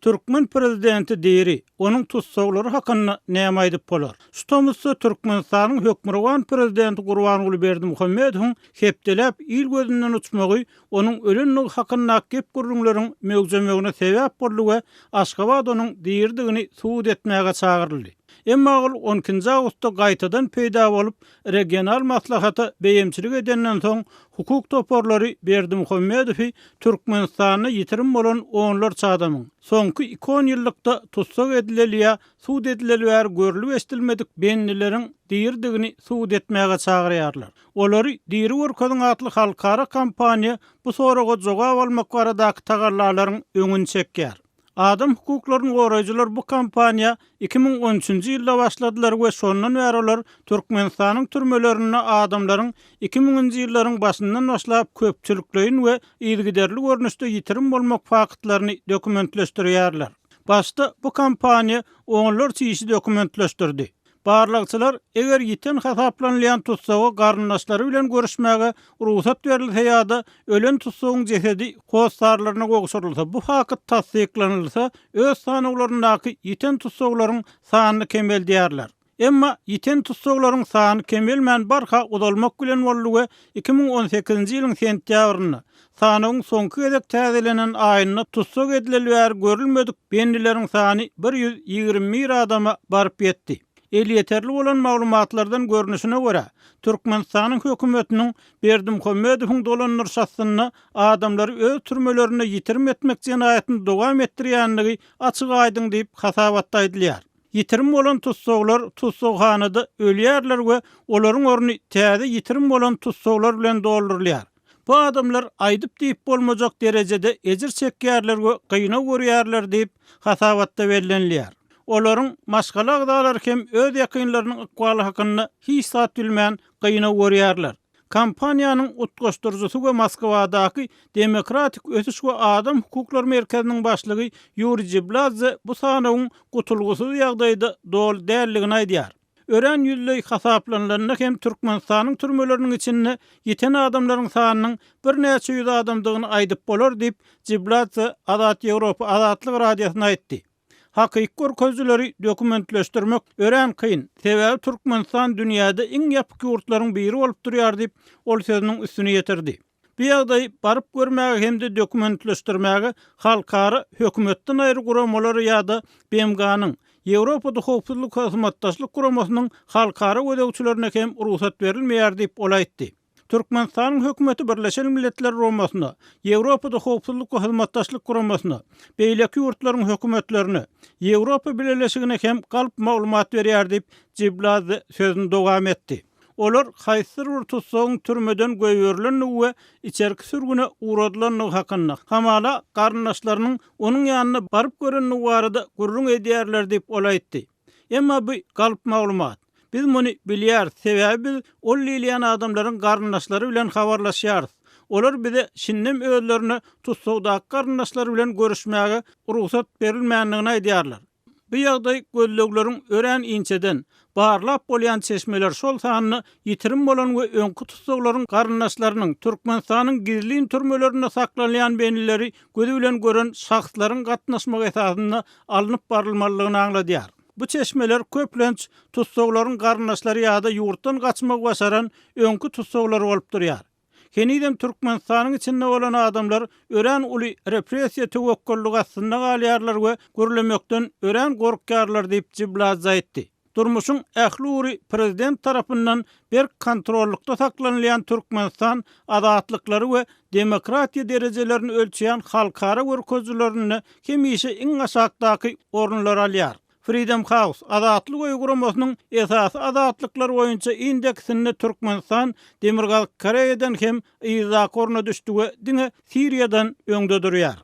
Türkmen prezidenti diýeri, onuň tutsagları hakyna näme aýdyp bolar? Şutamyzda Türkmenistanyň hökmürwan prezidenti Gurbanuly Berdimuhammedowyň hepdelep il gözünden uçmagy, onuň ölenligi hakyna gep gurrunlaryň mögzemegine sebäp boldy we Aşgabat onuň diýerdigini suwd etmäge çagyryldy. Emma ol 12-nji awgustda gaýtadan peýda bolup, regional maslahata beýemçilik edenden soň hukuk toporlary Berdimuhammedowy Türkmenistanyny ýitirim bolan onlar çadamyň soňky 2 ýyllykda tutsag edilelýär, suwd edilelýär görülip estilmedik benlileriň diýerdigini suwd etmäge çagyrýarlar. Olary diýeri Orkadyň atly halkara kampaniýa bu soraga jogap almak baradaky tagarlalaryň öňüni çekýär. Adam hukuklaryny goraýjylar bu kampaniýa 2013-nji ýylda başladylar we şondan bäri olar Türkmenistanyň türmelerine adamlaryň 2000-nji ýyllaryň başyndan başlap köpçülikleýin we ýygyderli görnüşde ýitirim bolmak faktlaryny dokumentleşdirýärler. Başda bu kampaniýa onlar çyşy dokumentleşdirdi. Barlagçylar eger ýiten hasaplanýan tutsagy garyndaşlary bilen görüşmäge ruhsat berilse ýa-da ölen tutsagyň jesedi howsarlaryna gogşurulsa, bu hakyt tasdiklanylsa, öz sanyglaryndaky ýiten tutsaglaryň sanyny kemeldýärler. Emma ýiten tutsaglaryň sany kemelmän barha udalmak bilen boldy we 2018-nji ýylyň sentýabryna sanyň soňky gezek täzelenen aýyna tutsag edilelýär görülmedik benlileriň sany 121 adama baryp ýetdi. Yeterli bolan maglumatlardan görnüşine görä, Türkmenistanyň hökümetiniň Berdimuhammedowyň dolanlar şahsyny adamlary öz türmelerine ýitirim etmek jenaýatyny dowam etdirýänligi açyk aýdyň diýip hasabatda edilýär. Ýitirim bolan tutsaglar tutsaghanada ölýärler we olaryň orny täze ýitirim bolan tutsaglar bilen doldurulýar. Bu adamlar aýdyp diýip bolmajak derejede ejir çekýärler we gyna görýärler diýip hasabatda bellenilýär. Olaryň maşgala agdalar hem öz ýakynlarynyň ykbaly hakyna hiç sat bilmän gyna görýärler. Kampaniýanyň utgaşdyrjysy we Moskwadaky Demokratik Ötüş we Adam Hukuklary Merkeziniň başlygy Yuri Jibladze bu sanawyň gutulgusy ýagdaýda dol dälligini aýdýar. Ören ýüzlüň hasaplanylaryna hem Türkmenistanyň türmeleriniň içinde ýeten adamlaryň sanynyň bir näçe ýüz adamdygyny aýdyp bolar diýip Jibladze Azat Ýewropa Azatlyk radiosyna aýtdy. Hakyky görkezleri dokumentleşdirmek ören kyn. Sebäbi Türkmenistan dünýäde iň ýapyk ýurtlaryň biri bolup durýar diýip ol sözüniň üstüne ýetirdi. Bu ýagdaý baryp görmäge hemde dokumentleşdirmäge halkara hökümetden aýry guramalary ýa-da BMG-nyň Ýewropada howpsuzlyk hyzmatdaşlyk guramasynyň halkara ödegçilerine hem ruhsat berilmeýär diýip ol aýtdy. Türkmenistanyň hökümeti Birleşen Milletler Romasyna, Ýewropada howpsuzlyk we hyzmatdaşlyk guramasyna, beýleki ýurtlaryň hökümetlerine, Ýewropa Birleşigine hem galp maglumat berýär diýip Jibladze sözüni dowam etdi. Olar haýsyr bir tutsagyň türmeden göýberilen we içerki sürgüne uğradylanlygy hakyna hamala garyndaşlarynyň onuň ýanyna baryp görenligi barada gurrun edýärler diýip ol aýtdy. Emma bu galp maglumat biz muny bilýär, sebäbi ol lilýän adamlaryň garyndaşlary bilen habarlaşýar. Olar bize şinnem özlerine tutsagdaky garyndaşlary bilen görüşmäge ruhsat berilmänligini aýdýarlar. Bu ýagdaý gözlegleriň ören inçeden barlap bolýan çeşmeler şol sanyny ýitirim bolan we öňkü tutsaglaryň garyndaşlarynyň Türkmenistanyň gizli türmelerinde saklanýan benlileri gözü bilen gören şahslaryň gatnaşmagy esasyna alınıp barylmalygyny aňladýar. Bu çeşmeler köplenç tutsaglaryň garyndaşlary ýa-da ýurtdan gaçmak başaran öňkü tutsaglar bolup durýar. Henidem Türkmenistanyň içinde bolan adamlar ören uly repressiýa tewekkellige aslynda galýarlar we görülemekden ören gorkýarlar diýip Jibladze aýtdy. Durmuşyň ähli prezident tarapyndan bir kontrollukda saklanýan Türkmenistan adatlyklary we demokratiýa derejelerini ölçýän halkara görkezlerini hemişe iň aşagdaky orunlar alýar. Freedom House adatlyk uyguramasynyň esasy adatlyklar boýunça indeksinde Türkmenistan Demirgal Koreýadan hem ýyza korna düşdi we diňe Siriýadan öňde durýar.